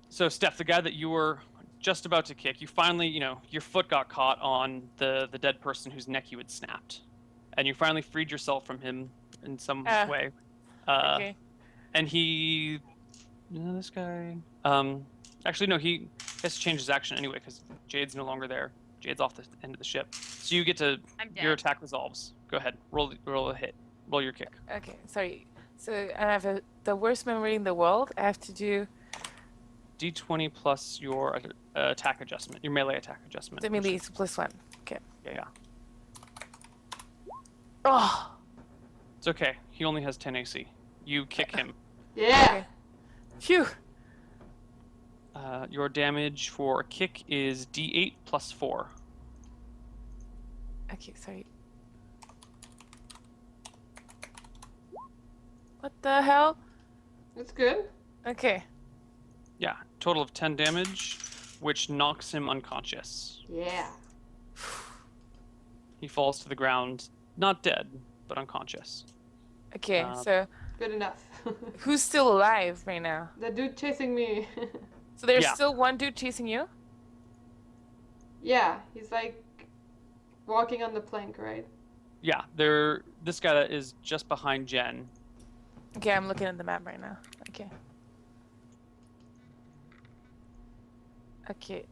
So Steph, the guy that you were just about to kick, you finally, your foot got caught on the dead person whose neck you had snapped, and you finally freed yourself from him in some way. Okay. And this guy. Actually, no, he has to change his action anyway because Jade's no longer there. Jade's off the end of the ship. So you get to your attack resolves. Go ahead, roll a hit, roll your kick. Okay, sorry. So I have the worst memory in the world. I have to do D20 plus your attack adjustment, your melee attack adjustment. the melee is +1. Okay. Yeah. Oh. It's okay. He only has 10 AC. You kick him. Yeah. Okay. Phew. Your damage for a kick is D8 plus 4. Okay, sorry. What the hell? That's good. Okay. Yeah, total of 10 damage, which knocks him unconscious. Yeah. He falls to the ground, not dead, but unconscious. Okay, so Good enough. who's still alive right now? The dude chasing me. So there's still one dude chasing you? Yeah, he's like walking on the plank, right? Yeah, this guy that is just behind Jen. Okay, I'm looking at the map right now. Okay. Okay,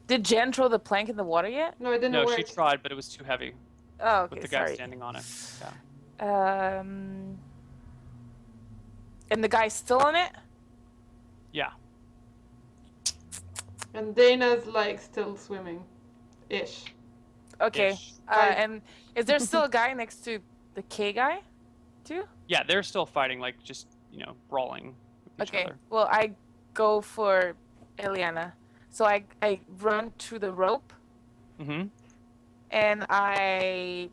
did Jen throw the plank in the water yet? No, it didn't No, work. she tried, but it was too heavy. Oh, okay, with the guy sorry. standing on it. Yeah. And the guy's still on it? Yeah. And Dana's like still swimming. Ish. Okay. Ish. And is there still a guy next to the K guy, too? Yeah, they're still fighting, like just, brawling with each Okay. other. Well, I go for Eliana. So I run through the rope. Mm-hmm. And I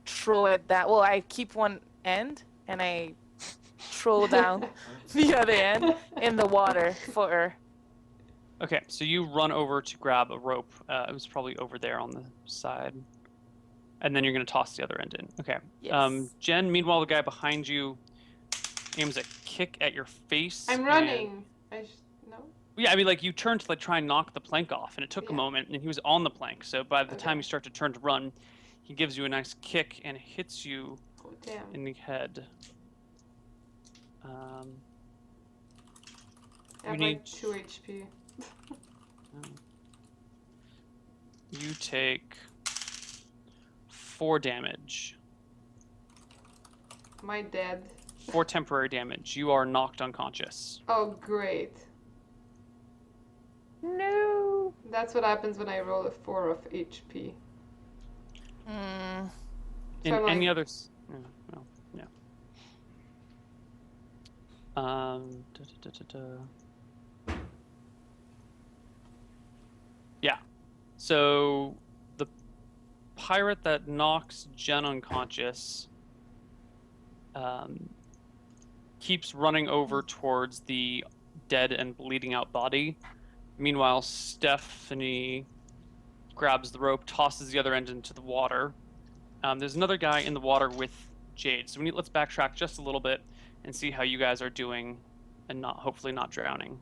throw it that. Well, I keep one end and I throw down the other end in the water for her. Okay, so you run over to grab a rope. It was probably over there on the side. And then you're going to toss the other end in. Okay. Yes. Jen, meanwhile, the guy behind you aims a kick at your face. I'm running. No? Yeah, I mean, like, you turned to try and knock the plank off, and it took a moment, and he was on the plank. So by the time you start to turn to run, he gives you a nice kick and hits you in the head. I have like 2 HP. You take 4 damage. Am I dead? 4 temporary damage. You are knocked unconscious. Oh, great. No. That's what happens when I roll a 4 of HP. In any others? No. Yeah. Yeah. So the pirate that knocks Jen unconscious keeps running over towards the dead and bleeding out body. Meanwhile, Stephanie grabs the rope, tosses the other end into the water. There's another guy in the water with Jade. So let's backtrack just a little bit and see how you guys are doing and hopefully not drowning.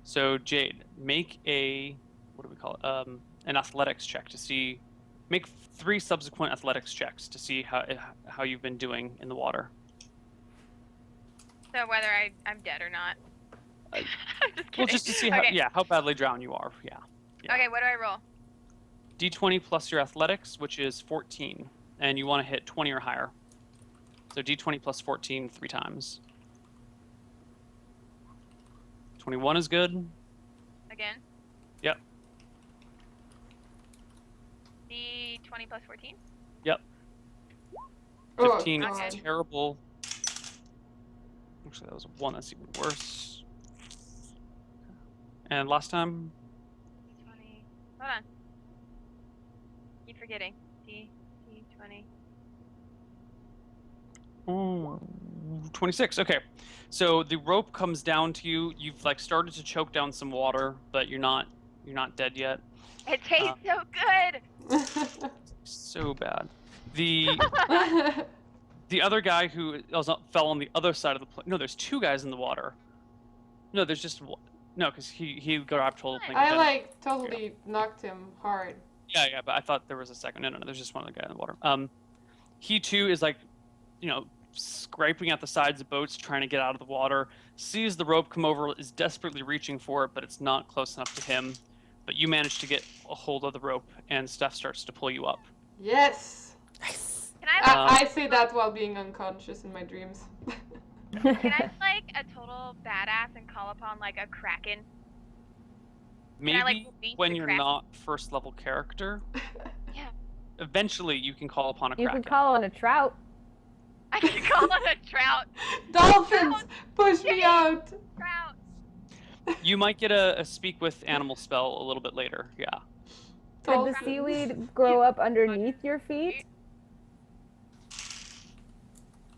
So Jade, make a, what do we call it? An athletics check to see, make 3 subsequent athletics checks to see how you've been doing in the water. So whether I'm dead or not. I'm just kidding. Well, just to see how badly drowned you are. Yeah. Okay, what do I roll? D20 plus your athletics, which is 14, and you want to hit 20 or higher. So D20 plus 14 3 times. 21 is good. Again? Yep. D20 plus 14? Yep. 15 is terrible. Actually, that was a 1. That's even worse. And last time? D20. Hold on. Keep forgetting. D20. Ooh, 26. Okay. So the rope comes down to you. You've started to choke down some water, but you're not dead yet. It tastes so good. So bad. The The other guy who fell on the other side of the plank. No, there's 2 guys in the water. No, there's just one. No, because he grabbed hold of the plank. I and then- like totally knocked him hard. Yeah, but I thought there was a second. No, there's just one other guy in the water. He too is like, scraping at the sides of boats, trying to get out of the water. Sees the rope come over, is desperately reaching for it, but it's not close enough to him. But you manage to get a hold of the rope, and Steph starts to pull you up. Yes. Nice. Can I I say that while being unconscious in my dreams. can I like a total badass and call upon like a kraken? Maybe I, like, release when the you're kraken? not first level character, Yeah. eventually you can call upon a You kraken. can call on a trout. I can call on a trout. Dolphins, push me out. Trout. You might get a speak with animal spell a little bit later. Yeah. Could the Dolphins. seaweed grow up underneath your feet?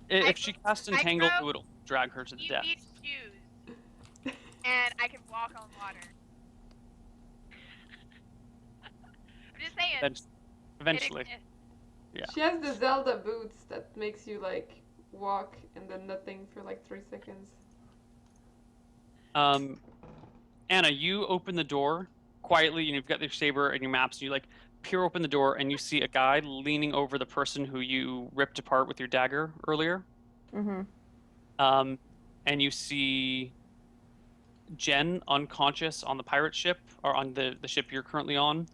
If she casts entangle, throw- it would drag her to the You death. need shoes, and I can walk on water. I'm just saying. Eventually. It exists. Yeah. She has the Zelda boots that makes you like walk and then nothing for like 3 seconds. Anna, you open the door quietly, and you've got your saber and your maps, and you like peer open the door, and you see a guy leaning over the person who you ripped apart with your dagger earlier. Mm-hmm. And you see Jen unconscious on the pirate ship, or on the ship you're currently on.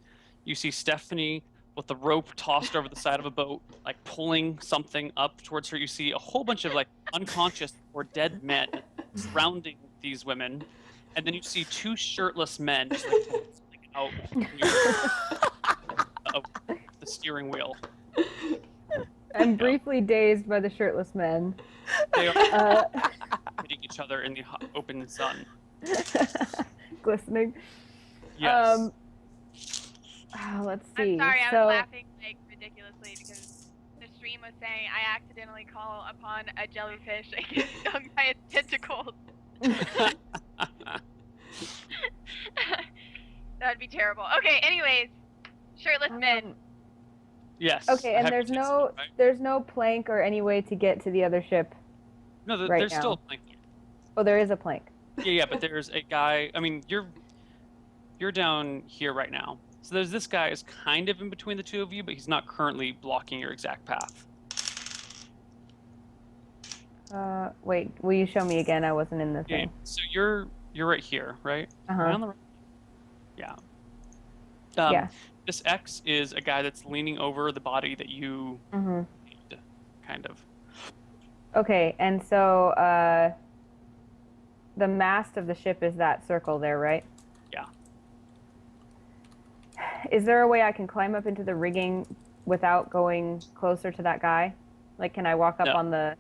You see Stephanie with the rope tossed over the side of a boat, like pulling something up towards her. You see a whole bunch of like unconscious or dead men surrounding these women, and then you see 2 shirtless men just like out of the steering wheel. I'm briefly dazed by the shirtless men. They are hitting each other in the open sun. Glistening. Yes. Let's I'm see. sorry, I so, was laughing like ridiculously because the stream was saying I accidentally call upon a jellyfish and get stung by its tentacles. That would be terrible. Okay, anyways, shirtless men. Yes. Okay, I and have there's to do no so, right? there's no plank or any way to get to the other ship. No, right there's still a now. plank. Oh, there is a plank. Yeah, but there's a guy. I mean, you're down here right now. So there's this guy is kind of in between the 2 of you, but he's not currently blocking your exact path. Wait, will you show me again? I wasn't in the Yeah. thing. So you're right here, right? Uh-huh. Right on the right. Yeah. Yeah. This X is a guy that's leaning over the body that you Mm-hmm. made, kind of. Okay, and so the mast of the ship is that circle there, right? Yeah. Is there a way I can climb up into the rigging without going closer to that guy? Like, can I walk up No. on the...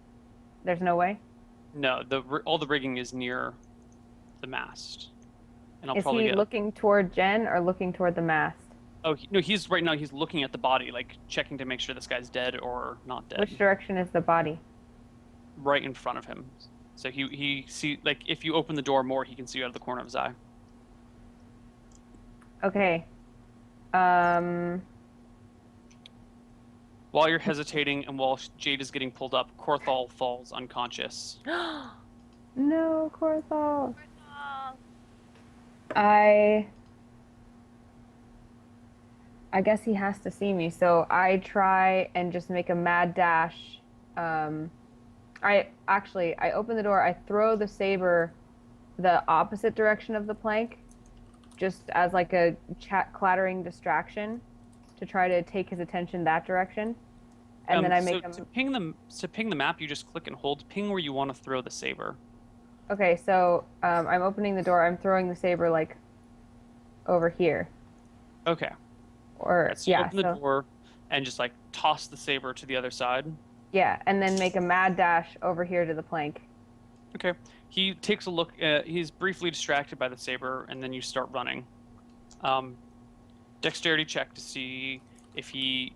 There's no way? No, all the rigging is near the mast, and I'll Is probably he get. looking toward Jen or looking toward the mast? Oh no, he's right now. He's looking at the body, like checking to make sure this guy's dead or not dead. Which direction is the body? Right in front of him. So he see, like, if you open the door more, he can see you out of the corner of his eye. Okay. While you're hesitating and while Jade is getting pulled up, Korthal falls unconscious. No, Korthal. Oh, I guess he has to see me, so I try and just make a mad dash. I open the door, I throw the saber the opposite direction of the plank, just as like a clattering distraction to try to take his attention that direction. And then I make him... To ping the map, you just click and hold ping where you want to throw the saber. Okay, so I'm opening the door, I'm throwing the saber like over here. Okay. Or, So you yeah, open the door and just like toss the saber to the other side. yeah, and then make a mad dash over here to the plank. Okay. He takes a look. He's briefly distracted by the saber, and then you start running. Dexterity check to see if he,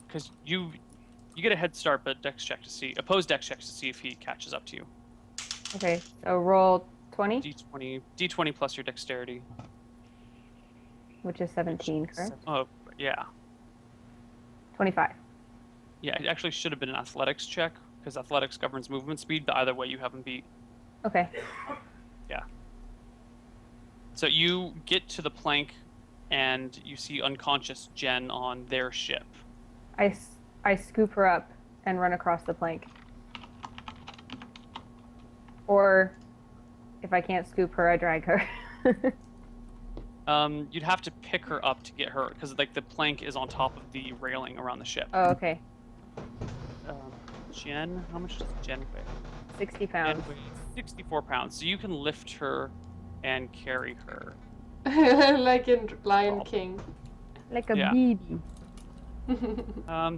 because you get a head start, but dex check to see, opposed dex checks to see if he catches up to you. Okay, so roll 20, D20 plus your dexterity. which is 17, correct? Oh yeah. 25. Yeah, it actually should have been an athletics check because athletics governs movement speed. But either way, you haven't beat. Okay. Yeah. So you get to the plank, and you see unconscious Jen on their ship. I scoop her up and run across the plank. Or if I can't scoop her, I drag her. You'd have to pick her up to get her because like the plank is on top of the railing around the ship. Oh, okay. Jen, how much does Jen weigh? 60 Jen pounds. weighs 64 pounds, so you can lift her and carry her. Like in Lion Oh. King. Like a Yeah. baby.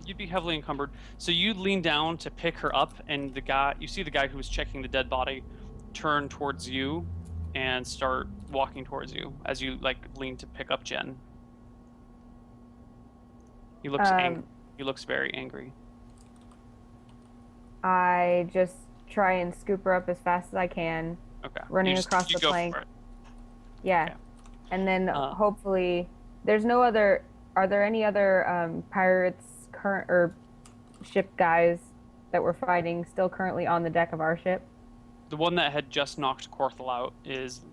You'd be heavily encumbered. So you lean down to pick her up, and you see the guy who was checking the dead body turn towards you and start walking towards you as you like lean to pick up Jen. He looks angry. He looks very angry. I just try and scoop her up as fast as I can, Okay. running You across the go plank. for it. Yeah. Okay. And then Uh, are there any other pirates current or ship guys that were fighting still currently on the deck of our ship? The one that had just knocked Corthel out is,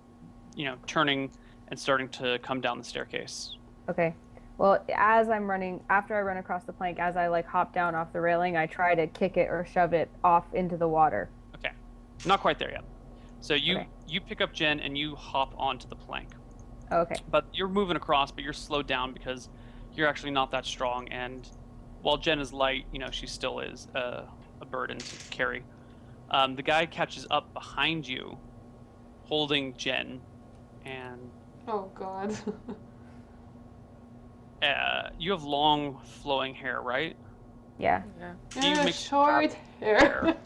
turning and starting to come down the staircase. Okay. Well, as I'm running, after I run across the plank, as I like hop down off the railing, I try to kick it or shove it off into the water. Okay. Not quite there yet. So Okay. you pick up Jen and you hop onto the plank. Okay. But you're moving across, but you're slowed down because you're actually not that strong. And while Jen is light, she still is a burden to carry. The guy catches up behind you, holding Jen, and Oh god. you have long flowing hair, right? Yeah. He Yeah, makes short hair.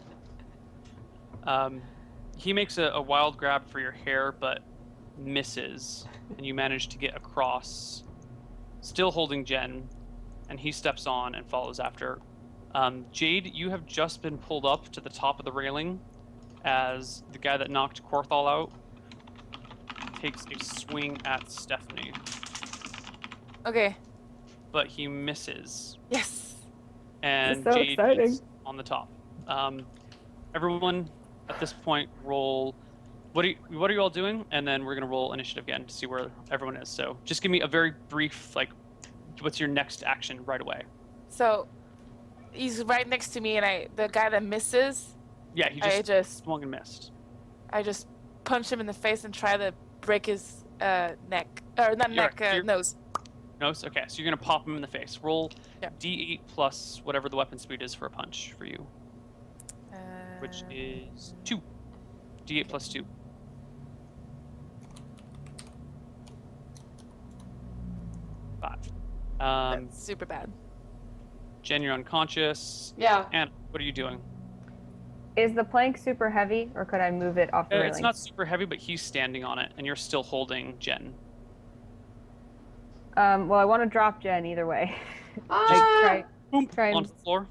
He makes a wild grab for your hair, but misses, and you manage to get across, still holding Jen, and he steps on and follows after. Jade, you have just been pulled up to the top of the railing as the guy that knocked Corthal out takes a swing at Stephanie, Okay. but he misses. Yes. And This is so Jade exciting. is on the top. Everyone at this point roll. What are you all doing? And then we're gonna roll initiative again to see where everyone is. So just give me a very brief what's your next action right away? So he's right next to me, and the guy that misses, Yeah, he I just swung and missed. punch him in the face and try to break his neck, or not You're neck, right. nose. Nose. Okay, so you're gonna pop him in the face. Roll Yeah. D8 plus whatever the weapon speed is for a punch for you, Uh, which is 2. D8 plus 2. 5. That's super bad. Jen, you're unconscious. Yeah. And what are you doing? Is the plank super heavy, or could I move it off the railing? It's not super heavy, but he's standing on it, and you're still holding Jen. Well, I want to drop Jen either way. Ah! Boom, Try and- onto the floor.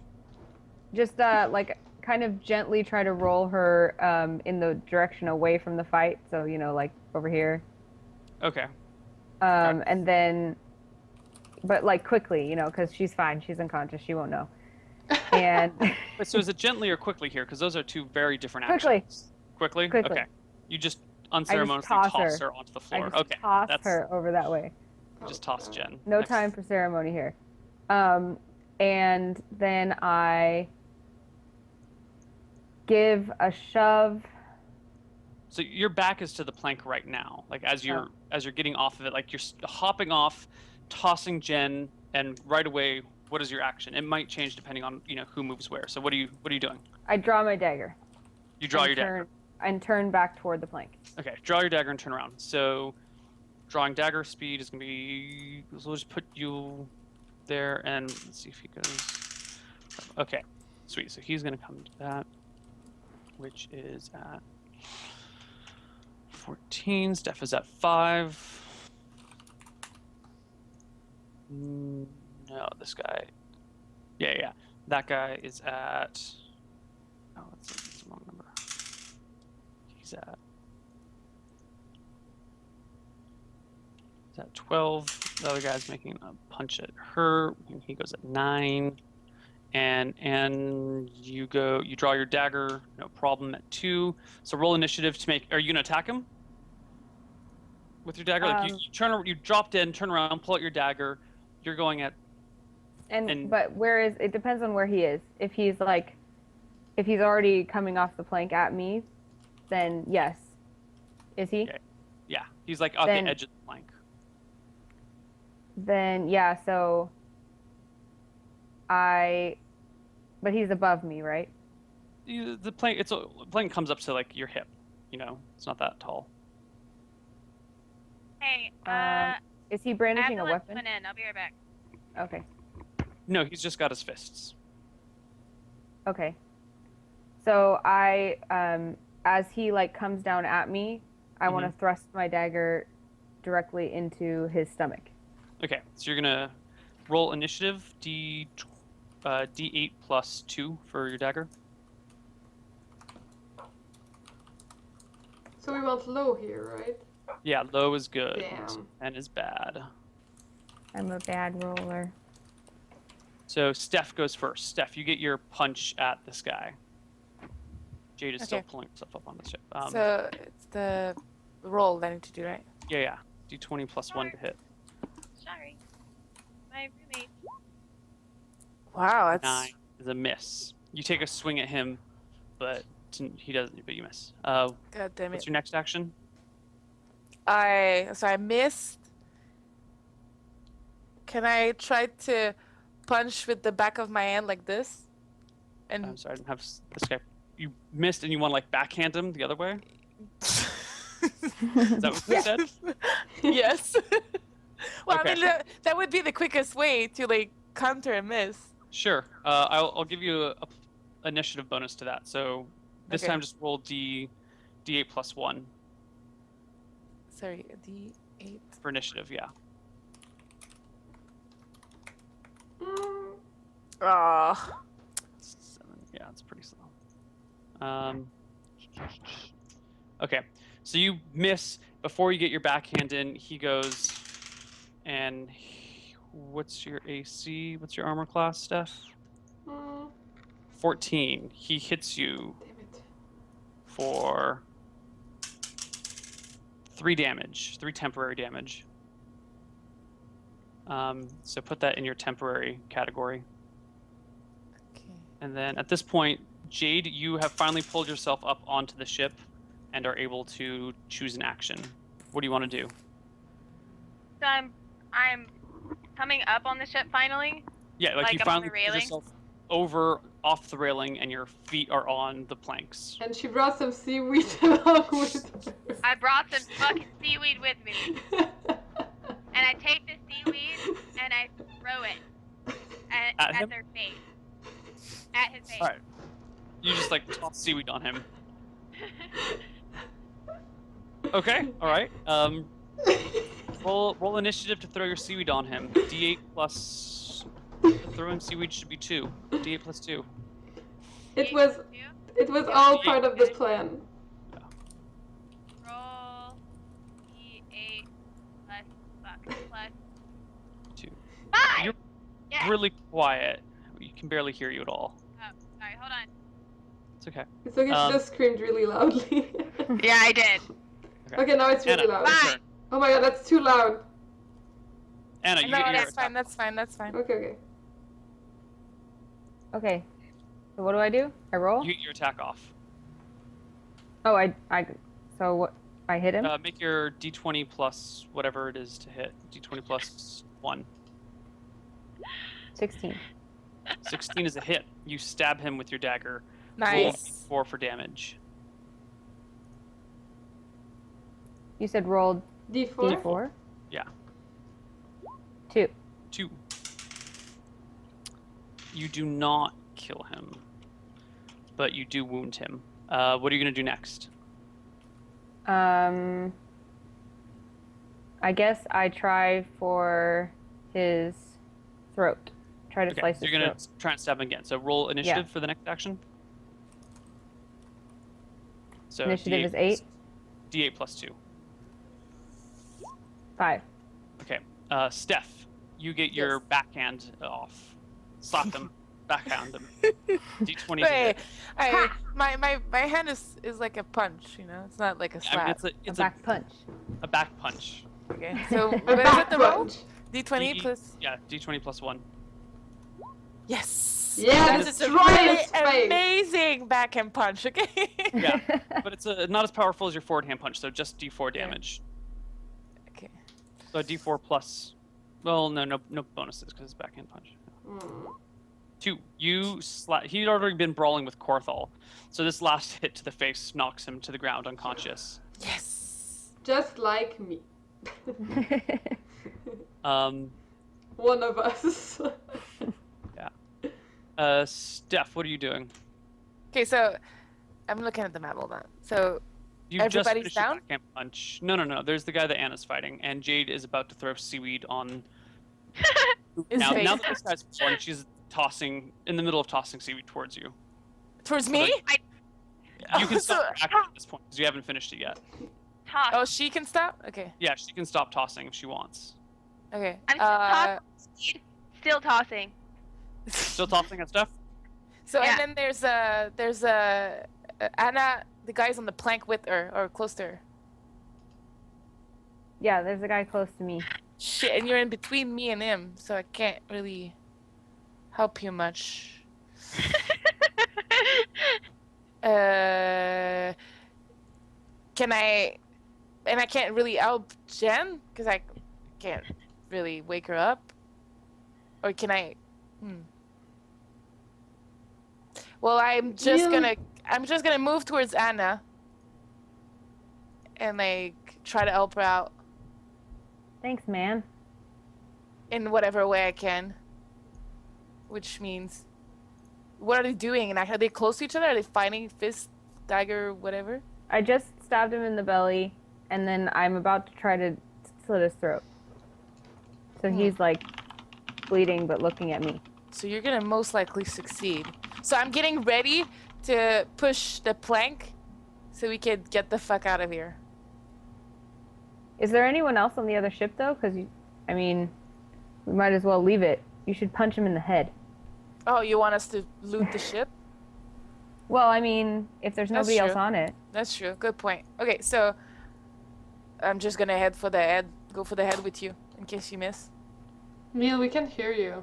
Just kind of gently try to roll her in the direction away from the fight. So like over here. Okay. And then, but like quickly, because she's fine. She's unconscious. She won't know. And Wait, so is it gently or quickly here? Because those are two very different Quickly. actions. Quickly. Quickly. Okay. You just unceremoniously toss toss her. her onto the I floor. just Okay. toss that's her over that way. just toss Jen. No Next. time for ceremony here. And then I give a shove. So your back is to the plank right now. Like as you're getting off of it, like you're hopping off, tossing Jen, and right away, what is your action? It might change depending on who moves where. So what are you doing? I draw my dagger. You draw and your dagger. And turn back toward the plank. Okay, draw your dagger and turn around. So drawing dagger speed is gonna be. So we'll just put you there, and let's see if he goes. Okay, sweet. So he's gonna come to that, which is at 14. Steph is at 5. No, this guy. Yeah. That guy is at. Oh, that's the wrong number. He's at 12. The other guy's making a punch at her, and he goes at 9. and you draw your dagger, no problem, at 2. So roll initiative to make. Are you gonna attack him with your dagger? Like you dropped in, turn around, pull out your dagger. You're going at. But it depends on where he is. If he's already coming off the plank at me, then yes. Is he? Okay. Yeah, he's like at the edge of the plank. Then yeah, so but he's above me, right? The plank comes up to like your hip. It's not that tall. Hey, is he brandishing a let weapon? someone in. I'll be right back. Okay. No, he's just got his fists. Okay. So I, as he like comes down at me, I want to thrust my dagger directly into his stomach. Okay, so you're gonna roll initiative, D8 plus 2 for your dagger. So we want low here, right? Yeah, low is good. Damn. And is bad. I'm a bad roller. So Steph goes first. Steph, you get your punch at this guy. Jade is still Okay. pulling herself up on the ship. So it's the roll that I need to do, right? Yeah. D20 plus 1 to hit. Sorry. My roommate. Wow, that's 9 is a miss. You take a swing at him, but he doesn't. But you miss. God damn What's it. your next action? I missed. Can I try to punch with the back of my hand like this? And I'm sorry, I didn't have this guy. You missed and you want to like backhand him the other way? Is that what you said? Yes. Well, Okay. I mean that would be the quickest way to like counter a miss. Sure. I'll give you a initiative bonus to that. So this Okay. time just roll D8 plus 1 Sorry, D8. for initiative. Yeah. Ah. 7. Yeah, it's pretty slow. Okay. So you miss before you get your backhand in. He goes, and what's your AC? What's your armor class, Steph? 14. He hits you Damn it. for 3 damage, 3 temporary damage. So put that in your temporary category. Okay. And then at this point, Jade, you have finally pulled yourself up onto the ship and are able to choose an action. What do you want to do? So I'm coming up on the ship finally. Yeah, like you I'm on finally the pulled railing? yourself off the railing and your feet are on the planks. And she brought some seaweed along with her. I brought some fucking seaweed with me, and I take the seaweed and I throw it At him? at their face. At his face. All right. You just like toss seaweed on him. Okay. All right. Roll initiative to throw your seaweed on him. D8 plus. Throwing seaweed should be 2. D8 plus 2. It was all part of the plan. Roll D8 plus 2. 5. You're Yes. really quiet. You can barely hear you at all. Oh, sorry. Hold on. It's okay. It's like she just screamed really loudly. Yeah, I did. Okay, now it's really Anna, loud. your Fine. turn. Oh my god, that's too loud. Anna, you No, get your that's fine. That's fine. That's fine. Okay. Okay. So what do? I roll? You get your attack off. Oh, so what? I hit him? Make your D20 plus whatever it is to hit. D20 plus 1. 16. 16 is a hit. You stab him with your dagger. Roll Nice. 4 for damage. You said rolled D4? D4? Yeah. 2. 2. You do not kill him, but you do wound him. What are you going to do next? I guess I try for his throat. Try to Okay, slice so his you're going throat. to try and stab him again. So roll initiative for the next action. So Initiative is D8 8. D8 plus 2. 5. Okay. Steph, you get your backhand off. Slap him. backhand him. D20 to Wait, hit. my hand is like a punch, you know? It's not like a I mean, slap. it's a back punch. a back punch. Okay, so A what is back it, the roll? punch. D20 D- plus... Yeah, D20 plus 1. Yes! Yeah, That is a destroy really its face. amazing backhand punch, okay? Yeah, but it's not as powerful as your forward hand punch, so just D4 damage. Okay. So a D4 plus... Well, no bonuses, because it's backhand punch. Mm. 2. He'd already been brawling with Korthal, so this last hit to the face knocks him to the ground unconscious. Yes! Just like me. One of us. Steph, what are you doing? Okay, so I'm looking at the map, hold on. So, You just Everybody's finished your down? backhand punch. No. There's the guy that Anna's fighting, and Jade is about to throw seaweed on. Now that this guy's fallen, she's tossing in the middle of tossing seaweed towards you. towards me? You can So- stop reacting at this point because you haven't finished it yet. Toss. Oh, she can stop? Okay, Yeah, she can stop tossing if she wants. okay. I'm still tossing. Still tossing. Still tossing at Steph? So, Yeah. and then there's Anna, the guy's on the plank with her, or close to her. Yeah, there's a guy close to me. Shit, and you're in between me and him, so I can't really help you much. Can I... And I can't really help Jen, because I can't really wake her up. Or can I... Well, I'm just gonna move towards Anna. And, like, try to help her out Thanks, man. in whatever way I can. Which means... What are they doing? And are they close to each other? Are they fighting fist, dagger, whatever? I just stabbed him in the belly, and then I'm about to try to slit his throat. So he's like bleeding, but looking at me. So you're gonna most likely succeed. So I'm getting ready to push the plank so we can get the fuck out of here. Is there anyone else on the other ship, though? Because, I mean, we might as well leave it. You should punch him in the head. Oh, you want us to loot the ship? Well, I mean, if there's That's nobody else true. on it. That's true. Good point. Okay, so I'm just gonna head for the head. Go for the head with you in case you miss. Neal, we can hear you.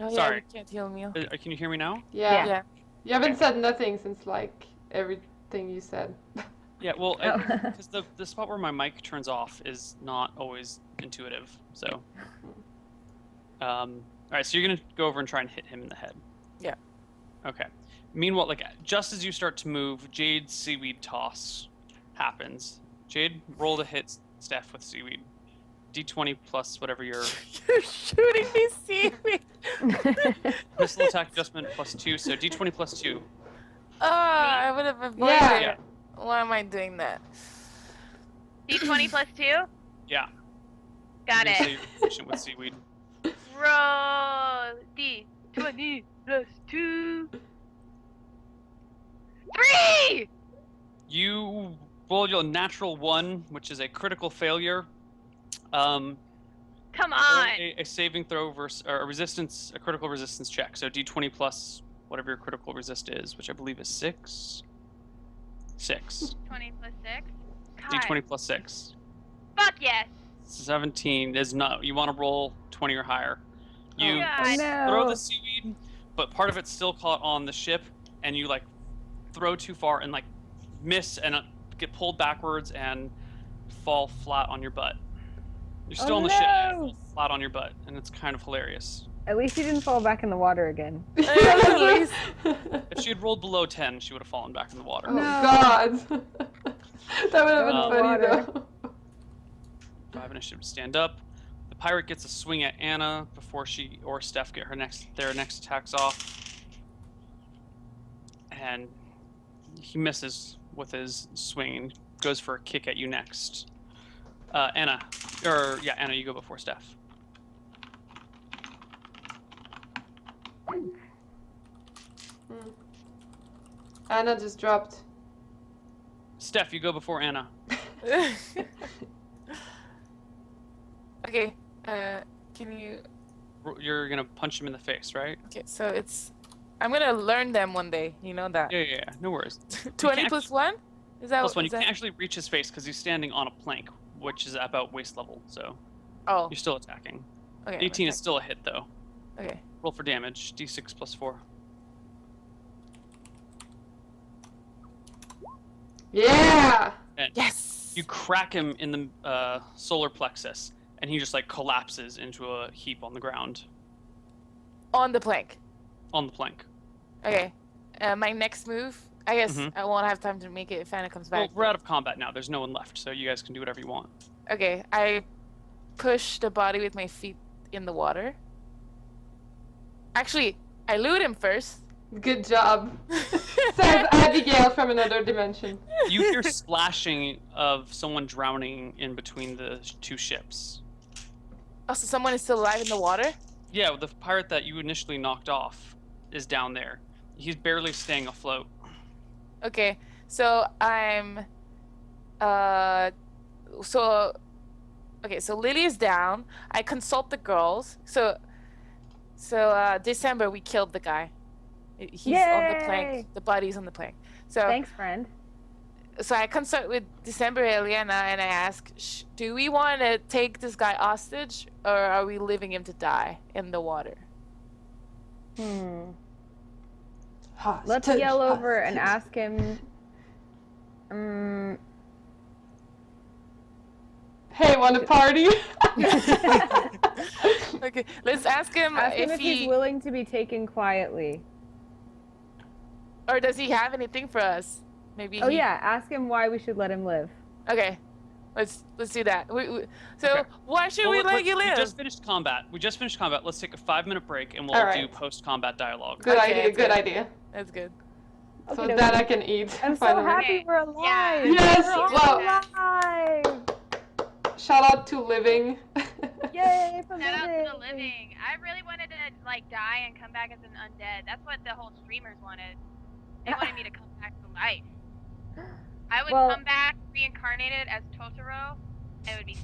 Oh, yeah, Sorry. we can't heal Neal. Can you hear me now? Yeah. Yeah. You haven't said nothing since like everything you said. Yeah, well, Oh. because the spot where my mic turns off is not always intuitive, so... Alright, so you're gonna go over and try and hit him in the head. Yeah. Okay. Meanwhile, like, just as you start to move, Jade's seaweed toss happens. Jade, roll to hit Steph with seaweed. D20 plus whatever your You're shooting me, seaweed. missile attack adjustment plus 2, so D20 plus 2. Oh, I would have avoided Yeah. it. Yeah. Why am I doing that? D20 plus 2? Yeah. Got You can say it. you're proficient with seaweed. Roll D20 plus 2. 3! You roll your natural 1, which is a critical failure. Come Roll on. a saving throw versus or a critical resistance check. So D20 plus whatever your critical resist is, which I believe is 6. 6. 20 plus 6. D20 plus 6. Fuck yes. 17 is not. You want to roll 20 or higher. You God. throw No. the seaweed, but part of it's still caught on the ship, and you like throw too far and like miss and get pulled backwards and fall flat on your butt. You're still Oh, on the ship, and no. you fall flat on your butt, and it's kind of hilarious. At least he didn't fall back in the water again. If she had rolled below 10, she would have fallen back in the water. Oh No. God. That would have been Oh, funny water. though. 5 initiative to stand up. The pirate gets a swing at Anna before she or Steph get their next attacks off. And he misses with his swing and goes for a kick at you next. Anna, you go before Steph. Anna just dropped. Steph, you go before Anna. Okay, can you You're gonna punch him in the face, right? Okay, so I'm gonna learn them one day. You know that. Yeah. No worries. 20 can't- plus 1? Is that Plus one. You is that- can't actually reach his face because he's standing on a plank, which is about waist level. So Oh, you're still attacking. okay. 18 is still a hit though. Okay. Roll for damage. D6 plus 4. Yeah! And Yes! you crack him in the solar plexus, and he just like collapses into a heap on the ground On the plank. on the plank. Okay. My next move, I guess Mhm. I won't have time to make it if Anna comes Well, back. we're out of combat now. There's no one left, so you guys can do whatever you want. Okay, I push the body with my feet in the water. Actually, I loot him first. Good job. Says Abigail from another dimension. You hear splashing of someone drowning in between the two ships. Oh, so someone is still alive in the water? Yeah, the pirate that you initially knocked off is down there. He's barely staying afloat. Okay, so I'm, so Lily is down. I consult the girls. So December we killed the guy. He's on the Yay! plank. The body's on the plank. So Thanks, friend. so I consult with December Eliana and I ask, do we want to take this guy hostage or are we leaving him to die in the water? Let's yell over and ask him. Hey, wanna party? Okay, let's ask him Ask him if if he's willing to be taken quietly. or does he have anything for us? Maybe. Oh yeah, ask him why we should let him live. Okay, let's do that. So Okay. why should Well, we let you We live? just finished combat. Let's take a 5-minute break, and we'll Alright. do post-combat dialogue. Good Okay, idea, that's good good. idea. That's good. So Okay, that I can eat. I'm so finally. happy Okay. we're alive. Yeah. Yes, We're all well- alive. Shout out to Living. Yay for Shout out to the living. living. I really wanted to like die and come back as an undead. That's what the whole streamers wanted. They wanted me to come back to life. I would Well- come back reincarnated as Totoro. It would be